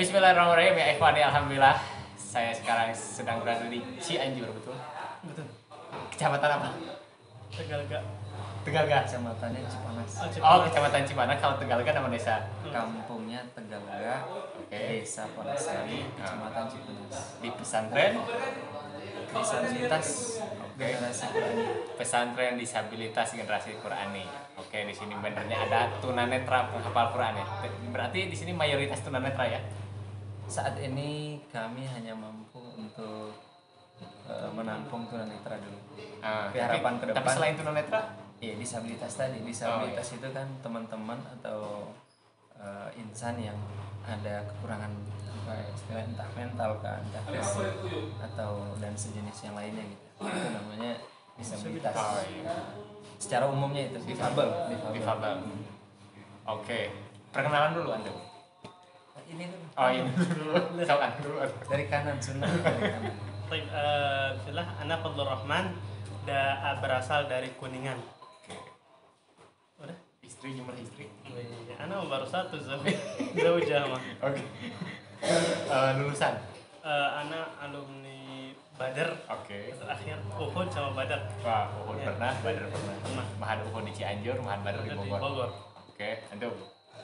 Bismillahirrahmanirrahim ya Ikhwan, alhamdulillah saya sekarang sedang berada di Cianjur, betul? Betul. Kecamatan apa? Tegalga. Tegalga. Kecamatannya Cipanas. Oh, Kecamatan Cipanas. Kalau Tegalga nama desa. Kampungnya Tegalga, Oke. Desa Ponasari, Kecamatan Cipanas. Di pesantren Disabilitas generasi Qurani. pesantren disabilitas generasi Qurani. Oke, di sini benernya ada tunanetra penghafal Quran ya. Berarti di sini mayoritas tunanetra ya? Saat ini kami hanya mampu untuk menampung tunanetra dulu. Tapi harapan ke tapi depan, selain tunanetra, ya disabilitas tadi. Disabilitas itu kan teman-teman atau insan yang ada kekurangan apa ya, istilah entah mental kan, entah fisik atau dan sejenis yang lainnya gitu. Itu namanya disabilitas. Oh, iya. Secara umumnya itu difabel. difabel. Oke, perkenalan dulu Anda. Ini tuh Oh ini dulu, soal dulu. dari kanan sunnah dari kanan. Baik, bismillah, ana Fadlur Rahman berasal dari Kuningan. Oke. Udah? Istri, jumlah istri. Ana baru satu zaujah mah. Oke. Lulusan. Ana alumni Badar. Oke. Terakhir Uhud sama Badar. Wah, Uhud Ya. pernah, Badar pernah. Pernah. Mahad Uhud di Cianjur, Mahad Badar di Badar di Bogor. Bogor. Oke, antum.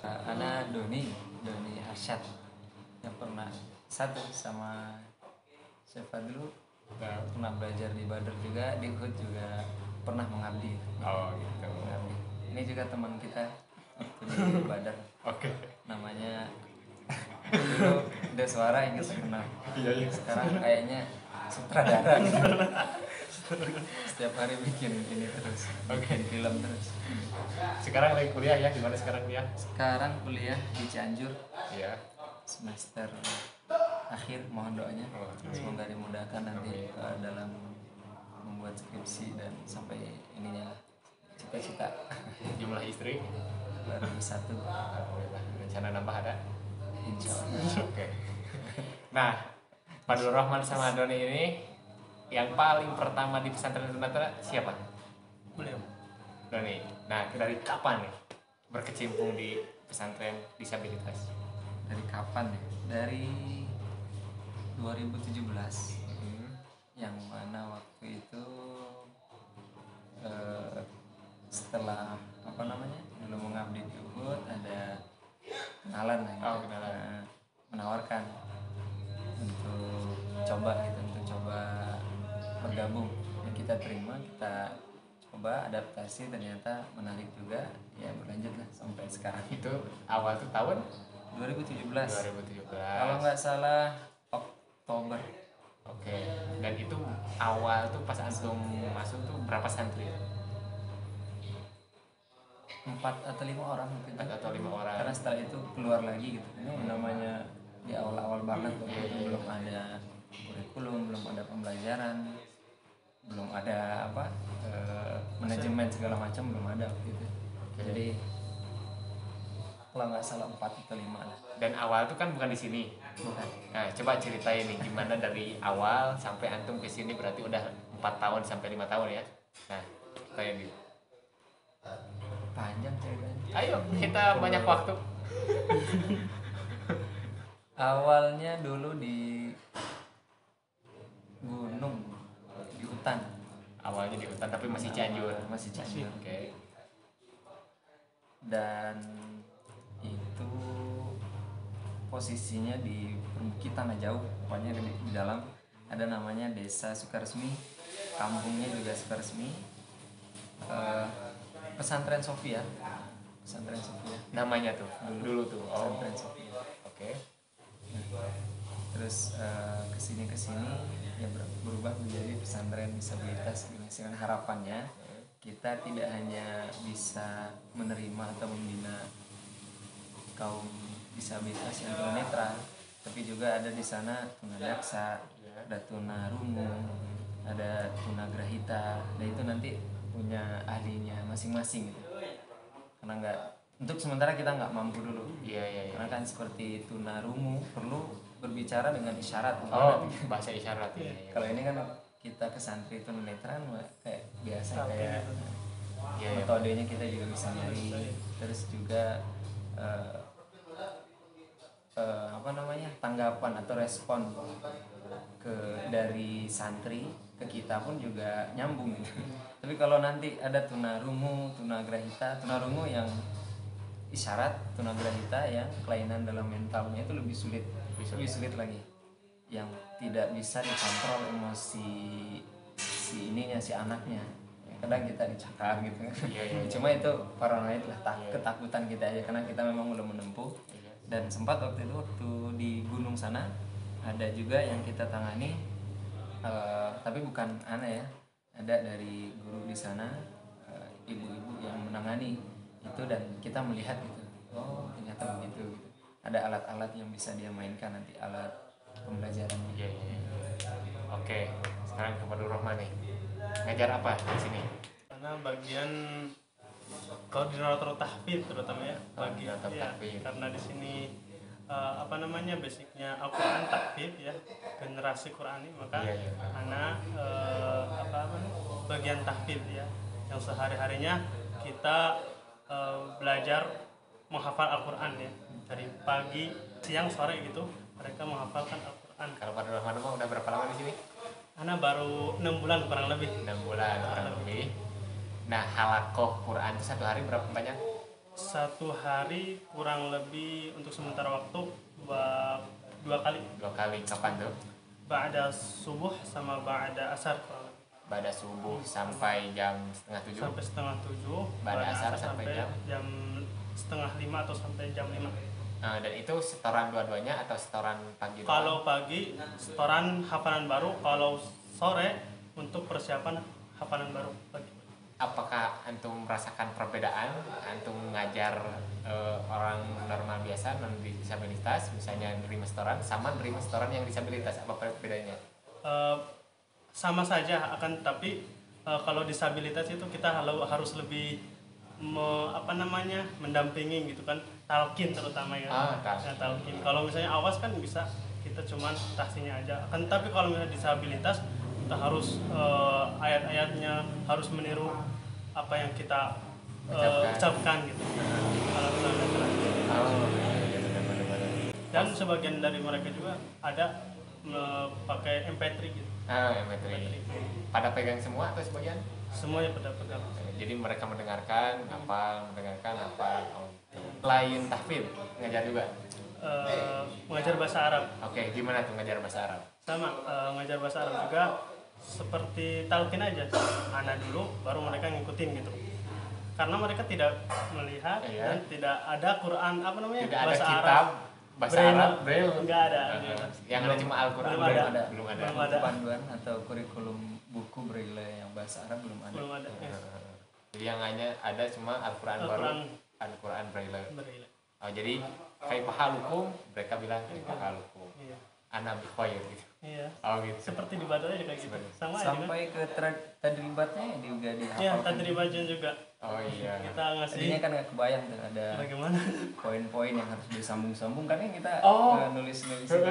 Ana Doni Arsyad yang pernah satu sama Syefa dulu Nah, pernah belajar di Badar juga, di Uhud juga pernah mengabdi. oh gitu. Mengabdi. Ini juga teman kita waktu di Badar, Oke. namanya dulu udah suara ingat kenal. Iya. Sekarang kayaknya sutradara gitu. Setiap hari bikin ini terus, bikin film terus. Sekarang lagi kuliah ya? Gimana sekarang kuliah? Sekarang kuliah di Cianjur Iya. semester akhir, mohon doanya Oh, semoga dimudahkan nanti dalam membuat skripsi dan sampai ininya lah, cita-cita. Jumlah istri? Baru satu, Alhamdulillah. Rencana nambah ada? insya Allah. Oke. Nah, Fadlur Rahman sama Doni ini yang paling pertama di pesantren tunanetra siapa? Beliau. Doni. Nah, dari kapan nih berkecimpung di pesantren disabilitas? Dari kapan ya? Dari 2017, yang mana waktu itu setelah apa namanya dulu mengabdi di Ubud, ada kenalan lah gitu. Oh, kenalan. Nah, menawarkan untuk coba gitu, untuk coba bergabung. Ya, kita terima, kita coba adaptasi, ternyata menarik juga, ya berlanjut lah sampai sekarang. Itu awal tuh tahun 2017 2017. kalau nggak salah Oktober. Oke. Dan itu awal tuh pas antum masuk tuh berapa santri? 4 atau 5 orang mungkin. 4 atau 5 orang. Karena setelah itu keluar lagi gitu. Ini namanya di awal-awal banget waktu itu belum ada kurikulum, belum ada pembelajaran, belum ada apa manajemen segala macam, belum ada waktu itu. Jadi kalau nggak salah 4 atau 5 lah. Dan awal tuh kan bukan di sini. Bukan. Nah, coba ceritain nih gimana dari awal sampai antum ke sini, berarti udah 4 tahun sampai 5 tahun ya. Nah, kayak gitu. Panjang ceritanya. Ayo, kita banyak waktu. Awalnya dulu di gunung, di hutan. Awalnya di hutan tapi masih Cianjur. Masih Cianjur. Oke. Dan itu posisinya di perbukitan jauh, pokoknya di dalam ada namanya Desa Sukaresmi, kampungnya juga Sukaresmi. Pesantren Sofia. Namanya tuh dulu tuh. Oh. Pesantren Sofia. Oke. Terus kesini ya berubah menjadi pesantren disabilitas dengan harapannya kita tidak hanya bisa menerima atau membina kaum disabilitas yang tunanetra, tapi juga ada di sana tunadaksa, ada tunarungu, ada tunagrahita, dan itu nanti punya ahlinya masing-masing gitu. Karena nggak, untuk sementara kita nggak mampu dulu. Iya. Karena kan seperti tunarungu perlu berbicara dengan isyarat. Oh, bahasa isyarat ya. Kalau ini kan kita ke santri tunanetra kayak biasa, kayak Iya. metodenya kita juga bisa nyari. Terus juga apa namanya, tanggapan atau respon ke dari santri ke kita pun juga nyambung gitu. Tapi kalau nanti ada tunarungu, tunagrahita, tunarungu yang isyarat, tunagrahita yang kelainan dalam mentalnya itu lebih sulit lagi, yang tidak bisa dikontrol emosi si ininya, si anaknya. Kadang kita dicakar gitu kan. Cuma itu paranoid lah, ketakutan kita aja karena kita memang belum menempuh. Dan sempat waktu di gunung sana ada juga yang kita tangani, tapi bukan aneh ya, ada dari guru di sana, ibu-ibu yang menangani itu, dan kita melihat gitu, oh ternyata begitu gitu. Ada alat-alat yang bisa dia mainkan nanti, alat pembelajaran. Oke, sekarang ke Fadlur Rahman nih, ngajar apa di sini? Karena bagian koordinator tahfidz terutama ya, Koordinator ya, tahfidz. karena di sini basicnya Al-Quran tahfidz ya, generasi Qurani, maka anak bagian tahfidz ya, yang sehari-harinya kita belajar menghafal Al-Quran ya, dari pagi, siang, sore gitu mereka menghafalkan Al-Quran. Kalau Fadlur Rahman udah berapa lama di sini? Anak baru 6 bulan kurang lebih. 6 bulan kurang lebih. Nah, halakoh Quran itu satu hari berapa banyak? Satu hari kurang lebih untuk sementara waktu dua kali. 2 kali. Kapan tuh? Ba'da subuh sama ba'da asar kurang lebih. Ba'da subuh sampai jam setengah 7. Sampai setengah 7. Ba'da asar sampai jam setengah 5 atau sampai jam 5. Dan itu setoran dua-duanya atau setoran pagi doang? Kalau pagi setoran hafalan baru, kalau sore untuk persiapan hafalan baru pagi. Apakah antum merasakan perbedaan antum ngajar orang normal biasa non disabilitas, misalnya nerima setoran sama nerima setoran yang disabilitas, apa perbedaannya? Sama saja, akan tapi kalau disabilitas itu kita harus lebih mendampingi gitu kan, talqin terutama ya. Talqin. Kalau misalnya awas kan bisa kita cuman tahsinya aja. Akan tapi kalau misalnya disabilitas kita harus ayat-ayatnya harus meniru apa yang kita ucapkan gitu. Kalau misalnya dan sebagian dari mereka juga ada pakai MP3 gitu. MP3. Pada pegang semua atau sebagian? Semuanya pada pegang. Jadi mereka mendengarkan apa. Selain tahfidz, ngajar juga? Mengajar bahasa Arab. Oke, gimana tuh ngajar bahasa Arab? Sama, ngajar bahasa Arab juga seperti talqin aja. Anak dulu, baru mereka ngikutin gitu. Karena mereka tidak melihat dan tidak ada Quran tidak bahasa ada kitab Arab. bahasa Arab Braille. Enggak ada. Yang ada cuma Al-Quran. Belum ada. Buku panduan atau kurikulum buku Braille yang bahasa Arab belum ada. Jadi yang hanya ada cuma Al-Quran baru, Al-Quran Braille. Oh, jadi kaifahalukum, mereka bilang kaifahalukum. Iya. Ana bi khair gitu. Iya. Oh gitu. Seperti di Badar aja kayak gitu. Sama aja kan? Sampai ke tadribatnya juga dihafalkan. Iya, tadribatnya juga. Oh iya. Kita ngasih. Tadinya kan nggak kebayang tuh ada bagaimana poin-poin yang harus disambung-sambung, kan yang kita nulis-nulis itu.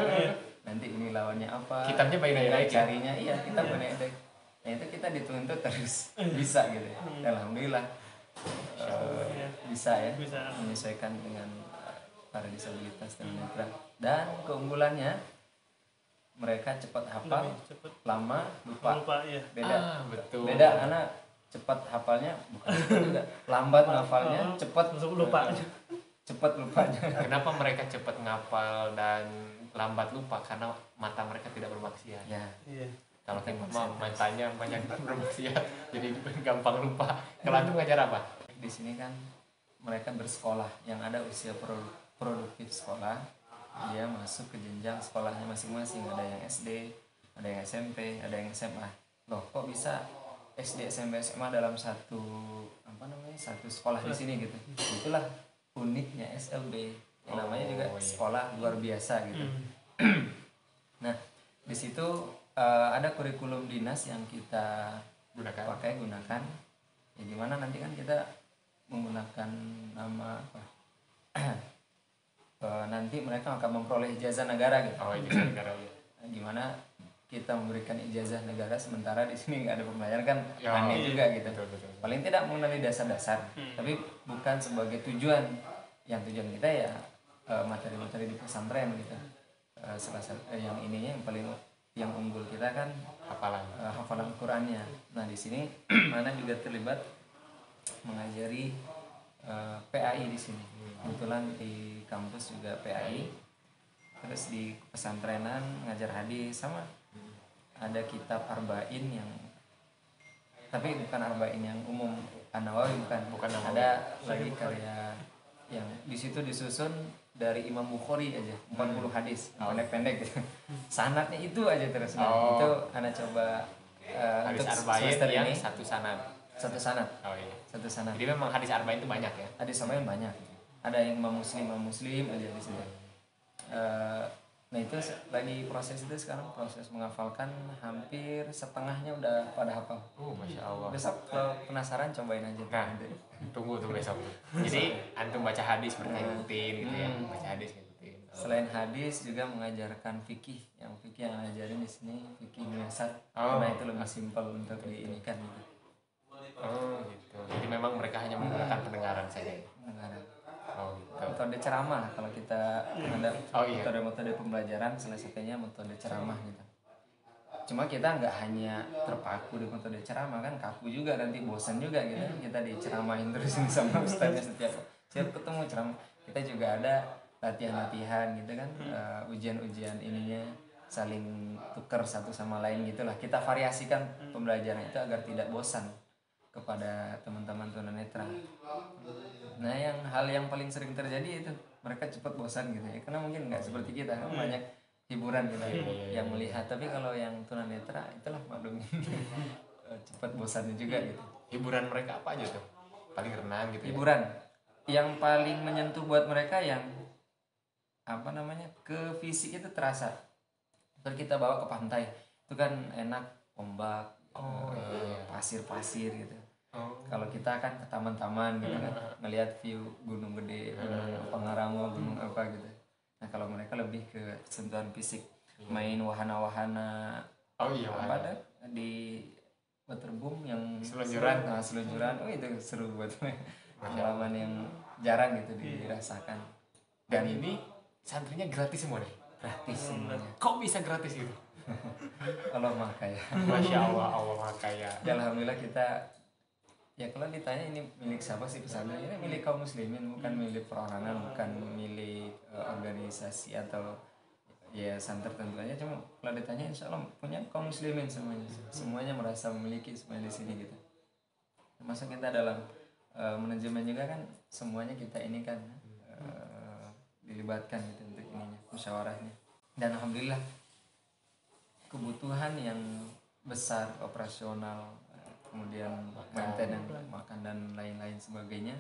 Nanti ini lawannya apa? Kitabnya baik-baik. Carinya kita baik-baik. Nah itu kita dituntut terus bisa gitu. Alhamdulillah bisa ya menyesuaikan dengan para disabilitas dan netra. Dan keunggulannya mereka cepat hafal, lama lupa. Iya. Beda. Betul. Beda karena cepat hafalnya bukan juga lambat ngafalnya, cepat lupa. Cepat lupanya. Kenapa mereka cepat ngapal dan lambat lupa? Karena mata mereka tidak bermaksiat. Ya. Iya. Kalau kita matanya banyak bermaksiat, jadi gampang lupa. Kalau antum ngajar apa? Di sini kan mereka bersekolah, yang ada usia produktif sekolah, dia masuk ke jenjang sekolahnya masing-masing. Ada yang SD, ada yang SMP, ada yang SMA. Loh, kok bisa SD, SMP, SMA dalam satu sekolah di sini gitu? Itulah uniknya SLB. Yang namanya juga sekolah luar biasa gitu. Nah, di situ ada kurikulum dinas yang kita gunakan. Ya gimana nanti kan kita menggunakan nama apa? Nanti mereka akan memperoleh ijazah negara gitu. Ijazah negara. Gimana kita memberikan ijazah negara sementara di sini nggak ada pembayaran kan? Aneh juga gitu. Betul. Paling tidak mengenali dasar-dasar, tapi bukan sebagai tujuan. Yang tujuan kita ya materi-materi di pesantren gitu. salah satu yang ininya yang paling yang unggul kita kan hafalan Qurannya. Nah di sini Mana juga terlibat mengajari PAI di sini. Kebetulan di kampus juga PAI. Terus di pesantrenan ngajar hadis sama. Ada kitab Arba'in yang tapi bukan Arba'in yang umum An-Nawawi bukan ada lagi karya yang di situ disusun dari Imam Bukhari aja 40 hadis pendek gitu. Sanadnya itu aja terus. Itu Ana coba hadis untuk Arba'in semester yang ini satu sanad. Satu sanad. Satu sanad. Jadi memang hadis Arba'in itu banyak ya. Hadis Arba'in banyak. Ada yang Imam Muslim aja di situ. Nah itu lagi proses itu sekarang, proses menghafalkan hampir setengahnya udah pada hafal. Masya Allah. Besok kalau penasaran cobain aja. Nah, tunggu besok. Jadi antum baca hadis mereka ikutin gitu ya, baca hadis ikutin. Selain hadis juga mengajarkan fikih. Yang fikih yang ngajarin di sini fikih muasat. Karena itu lebih simpel untuk diinikan gitu. Gitu. Jadi memang mereka hanya menggunakan pendengaran saja. Pendengaran. Gitu. Metode ceramah kalau kita ada metode pembelajaran salah satunya metode ceramah gitu. Cuma kita nggak hanya terpaku di metode ceramah kan, kaku juga nanti bosan juga gitu. Kita diceramahin terus ini sama ustaznya setiap ketemu ceramah. Kita juga ada latihan gitu kan, ujian-ujian ininya saling tukar satu sama lain gitulah. Kita variasikan pembelajaran itu agar tidak bosan kepada teman-teman tunanetra. Nah hal yang paling sering terjadi itu mereka cepat bosan gitu ya, karena mungkin nggak seperti kita kan banyak hiburan gitu yang melihat. Tapi kalau yang tunanetra itulah maklumin cepat bosannya juga gitu. Hiburan mereka apa aja tuh? Paling renang gitu. Hiburan yang paling menyentuh buat mereka yang ke fisik itu terasa. Terus kita bawa ke pantai itu kan enak, ombak, pasir-pasir gitu. Kalau kita kan ke taman-taman gitu kan, ngelihat view gunung gede, gunung Pangrango, gunung apa gitu. Nah kalau mereka lebih ke sentuhan fisik, main wahana-wahana. Ada di waterboom yang selunjuran. Itu seru buat pengalaman yang jarang gitu dirasakan. Dan ini santrinya gratis semua nih. Gratis semuanya. Kok bisa gratis gitu? Allah Maha Kaya. Masya Allah, Allah Maha Kaya. Ya alhamdulillah kita. Ya kalau ditanya ini milik siapa sih pesantren, ini milik kaum muslimin, bukan milik perorangan, bukan milik organisasi atau yayasan tertentu aja. Cuma kalau ditanya insya Allah punya kaum muslimin semuanya merasa memiliki semuanya di sini gitu. Termasuk kita dalam manajemen juga kan semuanya kita ini kan dilibatkan gitu untuk ininya, musyawarahnya. Dan alhamdulillah kebutuhan yang besar operasional, kemudian maintenance, makan dan lain-lain sebagainya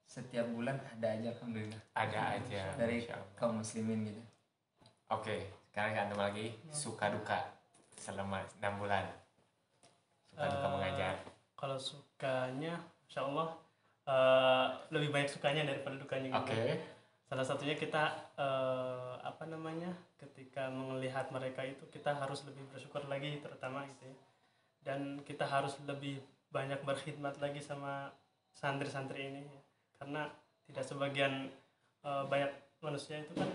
setiap bulan ada aja alhamdulillah. Ada aja dari kaum muslimin gitu. Oke, sekarang antum lagi suka duka selama 6 bulan. Suka duka mengajar. Kalau sukanya insya Allah lebih banyak sukanya daripada dukanya gitu. Salah satunya kita ketika melihat mereka itu kita harus lebih bersyukur lagi terutama gitu ya. Dan kita harus lebih banyak berkhidmat lagi sama santri-santri ini ya. Karena tidak sebagian banyak manusia itu kan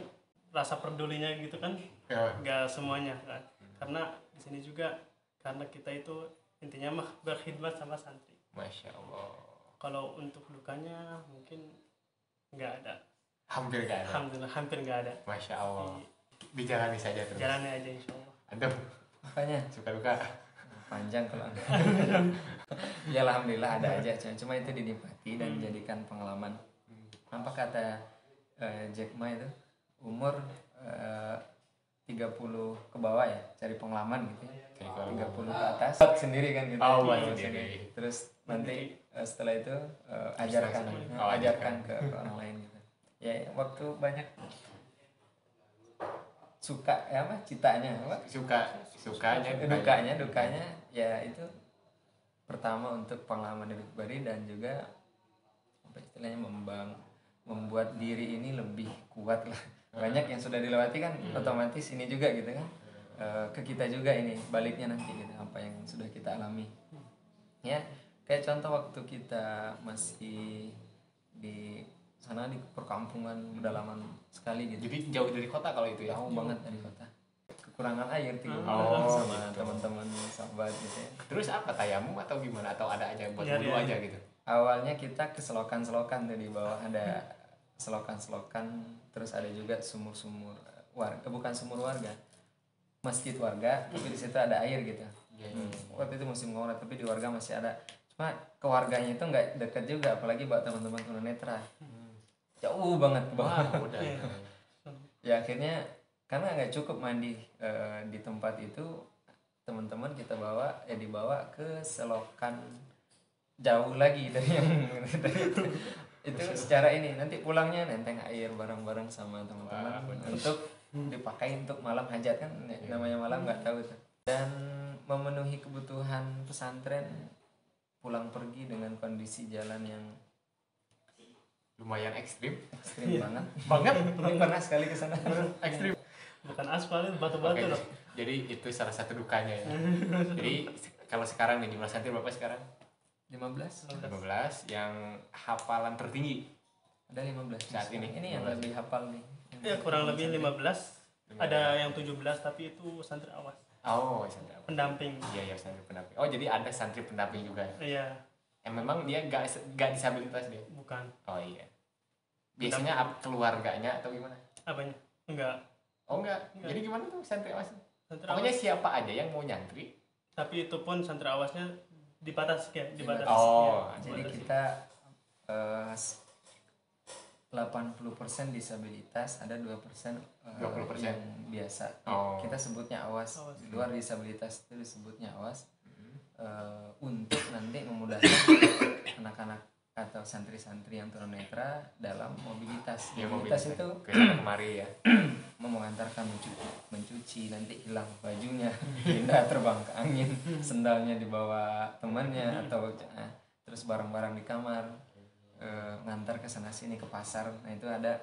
rasa pedulinya gitu kan nggak semuanya kan. Karena di sini juga karena kita itu intinya mah berkhidmat sama santri. Masya Allah. Kalau untuk dukanya mungkin nggak ada. Hampir nggak ada. Alhamdulillah hampir nggak ada. Masya Allah. Dijalani saja terus. Jalani aja insya Allah. Antum makanya suka duka panjang kalau ya alhamdulillah ada aja, cuma itu dinikmati dan dijadikan pengalaman. Apa kata Jack Ma itu umur 30 ke bawah ya cari pengalaman gitu ya. 30 ke atas sendiri kan gitu. Sendiri. Terus nanti setelah itu ajarkan ke orang lain gitu. Ya waktu banyak suka citanya dukanya ya itu pertama untuk pengalaman diri pribadi dan juga istilahnya membuat diri ini lebih kuat lah. Banyak yang sudah dilewati kan otomatis ini juga gitu kan ke kita juga ini baliknya nanti gitu apa yang sudah kita alami ya. Kayak contoh waktu kita masih di sana di perkampungan pedalaman sekali gitu. Jadi jauh dari kota kalau itu ya? Jauh banget dari kota. Kekurangan air tuh sama gitu. teman-teman sahabat gitu ya. Terus apa, tayamum atau gimana, atau ada aja buat Nyari wudhu aja. aja gitu? Awalnya kita ke selokan-selokan tuh, di bawah ada selokan-selokan, terus ada juga sumur-sumur warga, bukan sumur warga, masjid warga, tapi di situ ada air gitu. Waktu itu musim ngurat, tapi di warga masih ada. Cuma ke warganya itu nggak deket juga, apalagi buat teman-teman tunanetra. Jauh banget ke bawah. Udah. Ya akhirnya karena nggak cukup mandi di tempat itu, teman-teman kita dibawa ke selokan jauh lagi dari yang dari itu secara ini, nanti pulangnya nenteng air bareng-bareng sama teman-teman untuk dipakai untuk malam hajat kan, namanya malam nggak tahu tuh. Dan memenuhi kebutuhan pesantren pulang pergi dengan kondisi jalan yang Lumayan ekstrim. banget. Ini pernah sekali ke sana. Ekstrim. Bukan aspal, itu batu-batu Oke, loh. jadi itu salah satu dukanya ya. Jadi kalau sekarang nih jumlah santri berapa sekarang? 15 yang hafalan tertinggi ada 15 saat ini. Ini yang lebih hafal nih. Ya kurang lebih 15. Ada yang 17 tapi itu santri awas. Oh, santri apa? Pendamping. Iya, santri pendamping. Oh, jadi ada santri pendamping juga ya? Iya, Yang memang dia nggak disabilitas dia? bukan. Oh iya. Biasanya keluarganya atau gimana? Apanya? Enggak. Oh enggak. Jadi gimana tuh santri awas? Santri Pokoknya awas. siapa aja yang mau nyantri? Tapi itu pun santri awasnya dibatasi ya, dibatasi. Oh, ya, Jadi dibatasi. kita 80% disabilitas, ada 2% 20%. yang biasa. Oh. Kita sebutnya awas. Awas. Di luar disabilitas itu disebutnya awas. Untuk nanti memudahkan anak-anak atau santri-santri yang tunanetra dalam mobilitas. Ya, Mobilitas itu ke sana kemari ya. mengantarkan mencuci, nanti hilang bajunya, pindah terbang ke angin, sendalnya dibawa temannya atau terus barang-barang di kamar, ngantar ke sana sini ke pasar. Nah itu ada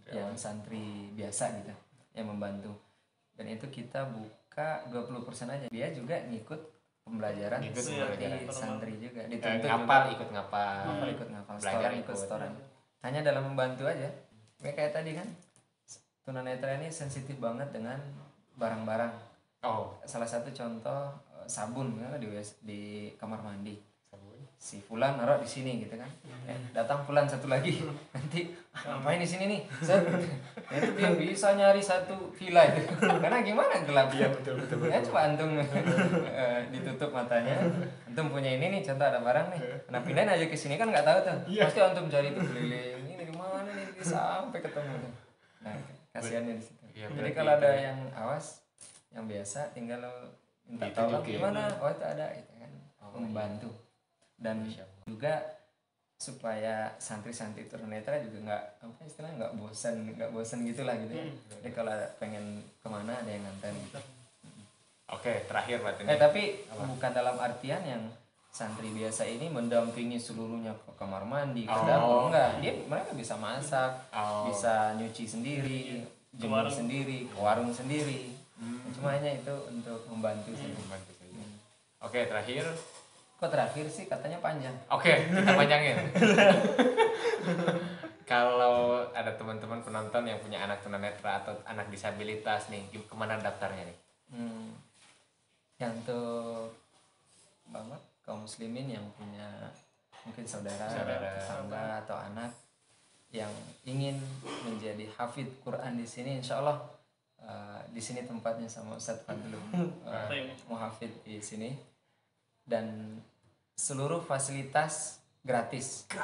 yang santri biasa gitu yang membantu, dan itu kita buka 20% aja. Dia juga ngikut pembelajaran Ngikut seperti pembelajaran. santri juga, dituntut Ngapal, juga ikut ngapal. ikut ngapal, Belajar ikut ikut. setoran, hanya dalam membantu aja. Kayak tadi kan, tunanetra ini sensitif banget dengan barang-barang. Oh, Salah satu contoh sabun ya, di kamar mandi. sabun. Si Fulan naruh di sini gitu kan. Datang Fulan satu lagi. Nanti ngapain di sini nih? Set. Nah, itu dia bisa nyari satu villa itu. Karena gimana gelap ya, betul. ya coba antum ditutup matanya. Antum punya ini nih, contoh ada barang nih. Nah pindahin aja ke sini kan nggak tahu tuh. Pasti antum cari tuh keliling. Ini di mana nih sampai ketemu. Nah, kasihannya di situ. Iya, Jadi berarti kalau itu ada ya. yang awas, yang biasa tinggal lo minta Ditunjukin. tolong gimana? Oh itu ada, itu kan membantu. Dan Masya Allah. juga supaya santri-santri tunanetra juga nggak apa istilahnya nggak bosan gitulah gitu ya. Jadi kalau pengen kemana ada yang nganter gitu. Oke, terakhir berarti. Tapi bukan dalam artian yang santri biasa ini mendampingi seluruhnya ke kamar mandi, ke dapur, enggak. Mereka bisa masak, bisa nyuci sendiri, jemur sendiri, ke warung sendiri. Cuma hanya itu untuk membantu saja. Membantu saja. Oke, terakhir. Kok terakhir sih katanya panjang. Oke, kita panjangin. Kalau ada teman-teman penonton yang punya anak tunanetra atau anak disabilitas nih, kemana daftarnya nih? Ya untuk bapak kaum muslimin yang punya mungkin saudara, tetangga atau anak yang ingin menjadi hafid Quran di sini, insya Allah di sini tempatnya sama Ustadz Fadlu, muhafid di sini, dan seluruh fasilitas gratis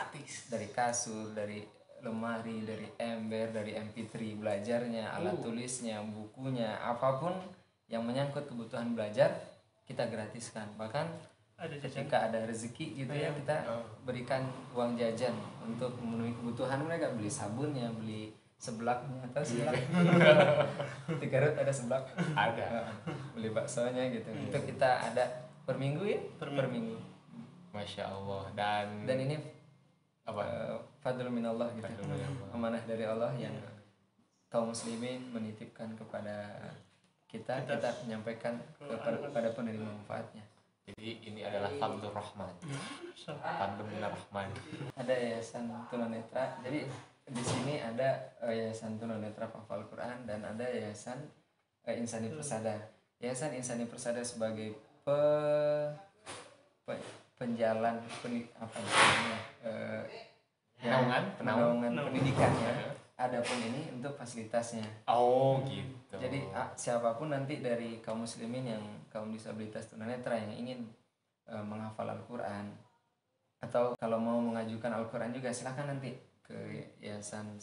dari kasur, dari lemari, dari ember, dari MP3 belajarnya, alat tulisnya, bukunya, apapun yang menyangkut kebutuhan belajar kita gratiskan. Bahkan ketika ada rezeki gitu ya, kita berikan uang jajan untuk memenuhi kebutuhan mereka, beli sabunnya, beli seblaknya atau seblak. Di Garut ada seblak, Ada. beli baksonya gitu. Itu kita ada per minggu ya, per minggu. Masya Allah. Dan ini apa? Fadlul minallah gitu, amanah dari Allah yang kaum muslimin menitipkan kepada kita menyampaikan kepada penerima manfaatnya. Jadi ini adalah Fadlur Rahman. Fadlur Minar Rahman. Ada yayasan tunanetra. Jadi di sini ada yayasan tunanetra penghafal Quran dan ada yayasan Insani Persada. Yayasan Insani Persada sebagai penjalan penaungan pendidikannya. Adapun ini untuk fasilitasnya. Oh gitu. Jadi siapapun nanti dari kaum muslimin yang kaum disabilitas tunanetra yang ingin menghafal Al-Quran atau kalau mau mengajukan Al-Quran juga silahkan nanti ke Yayasan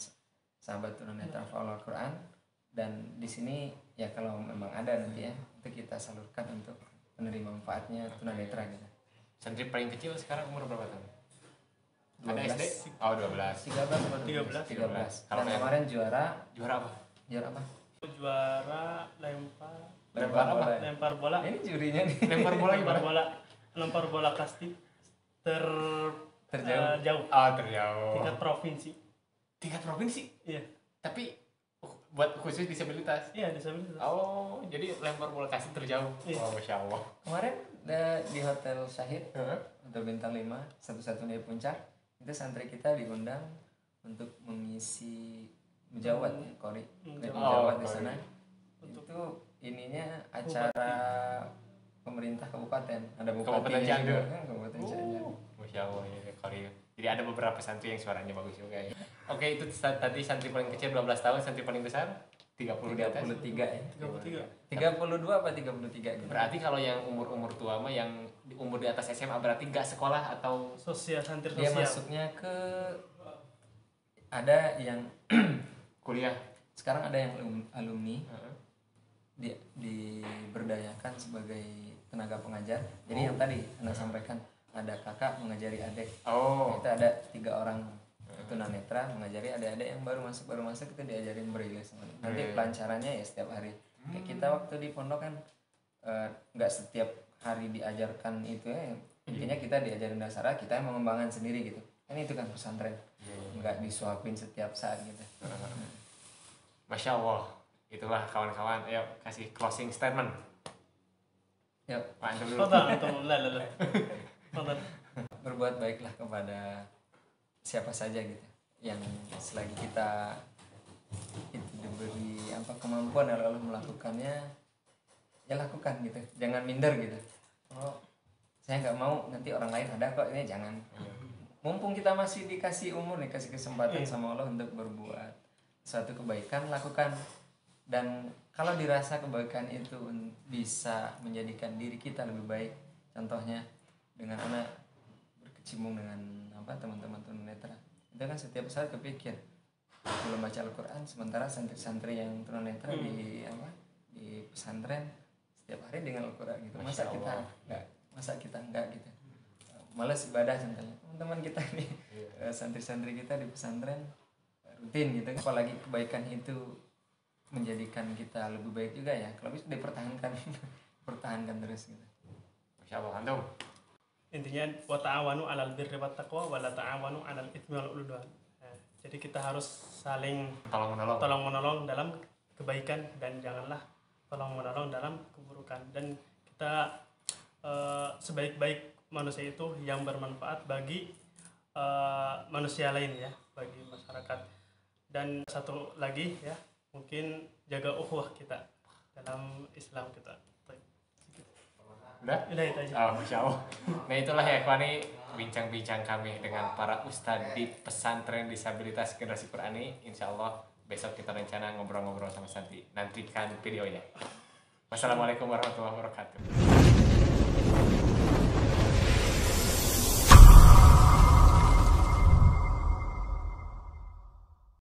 Sahabat Tunanetra Hafal Al-Quran, dan di sini ya kalau memang ada nanti ya itu kita salurkan untuk menerima manfaatnya tunanetra gitu. Santri paling kecil sekarang umur berapa tahun? 12. Ada SD? Oh 12. 13. Dan kemarin juara apa? Juara apa? Juara Lempar bola. Ini jurinya nih. Lempar bola kasti terjauh. Jauh. Terjauh. Tingkat provinsi? Iya. Tapi buat khusus disabilitas? Iya, disabilitas. Oh, jadi lempar bola kasti terjauh. Iya. Oh, Masya Allah. Kemarin di Hotel Syahid, Hotel Bintang 5, satu-satunya di Puncak, itu santri kita diundang untuk mengisi mujawad ya, Qori. Mujawad di sana. Itu ininya acara pemerintah kabupaten, ada Kabupaten bupatinya Cianjur. juga, Kabupaten Cianjur. Masya Allah ya Qori. Jadi ada beberapa santri yang suaranya bagus juga ya. Oke, itu tadi santri paling kecil 12 tahun, santri paling besar 30 di atas. 33 ya. 33. 32 apa 33 gitu. Berarti kalau yang umur-umur tua mah yang umur di atas SMA berarti nggak sekolah atau Santri Dia sosial. masuknya ke ada yang kuliah? sekarang ada yang alumni diberdayakan sebagai tenaga pengajar. Jadi yang tadi Anda sampaikan ada kakak mengajari adik. Oh. Kita ada 3 orang tunanetra mengajari adik-adik yang baru masuk itu diajarin braille semua. Nanti pelancarannya ya setiap hari. Kayak kita waktu di pondok kan nggak setiap hari diajarkan itu ya. Intinya kita diajarin dasar, kita yang mengembangkan sendiri gitu. Kan itu kan pesantren. Nggak disuapin setiap saat gitu. Masya Allah. Itulah kawan-kawan. Ayo kasih closing statement. Yuk. Pak Antum dulu. Berbuat baiklah kepada siapa saja gitu yang selagi kita itu diberi kemampuan oleh Allah melakukannya, ya lakukan gitu, jangan minder gitu. Oh saya nggak mau, nanti orang lain ada kok, ini jangan. Mumpung kita masih dikasih umur, dikasih kesempatan sama Allah untuk berbuat suatu kebaikan, lakukan. Dan kalau dirasa kebaikan itu bisa menjadikan diri kita lebih baik, contohnya dengan anak berkecimpung dengan teman-teman tunanetra, itu kan setiap saat kepikir belum baca Al-Quran, sementara santri-santri yang tunanetra di pesantren setiap hari dengan Al-Quran gitu. Masa kita enggak gitu, malas ibadah contohnya. Teman-teman kita nih santri-santri kita di pesantren rutin gitu kan. Apalagi kebaikan itu menjadikan kita lebih baik juga ya, kalau bisa dipertahankan pertahankan terus gitu. Masya Allah. Antum? Intinya wa ta'awanu 'alal birri wat taqwa wa la ta'awanu 'alal itsmi wal 'udwan. Jadi kita harus saling tolong menolong dalam kebaikan dan janganlah tolong menolong dalam keburukan. Dan kita sebaik-baik manusia itu yang bermanfaat bagi manusia lain ya, bagi masyarakat. Dan satu lagi ya, mungkin jaga ukhuwah kita dalam Islam kita. Udah itu aja. Masya Allah. Nah itulah ya Ikhwani, bincang-bincang kami dengan para ustadz di pesantren disabilitas generasi Qurani. Insya Allah besok kita rencana ngobrol-ngobrol sama Santi. Nantikan videonya. Wassalamualaikum warahmatullahi wabarakatuh.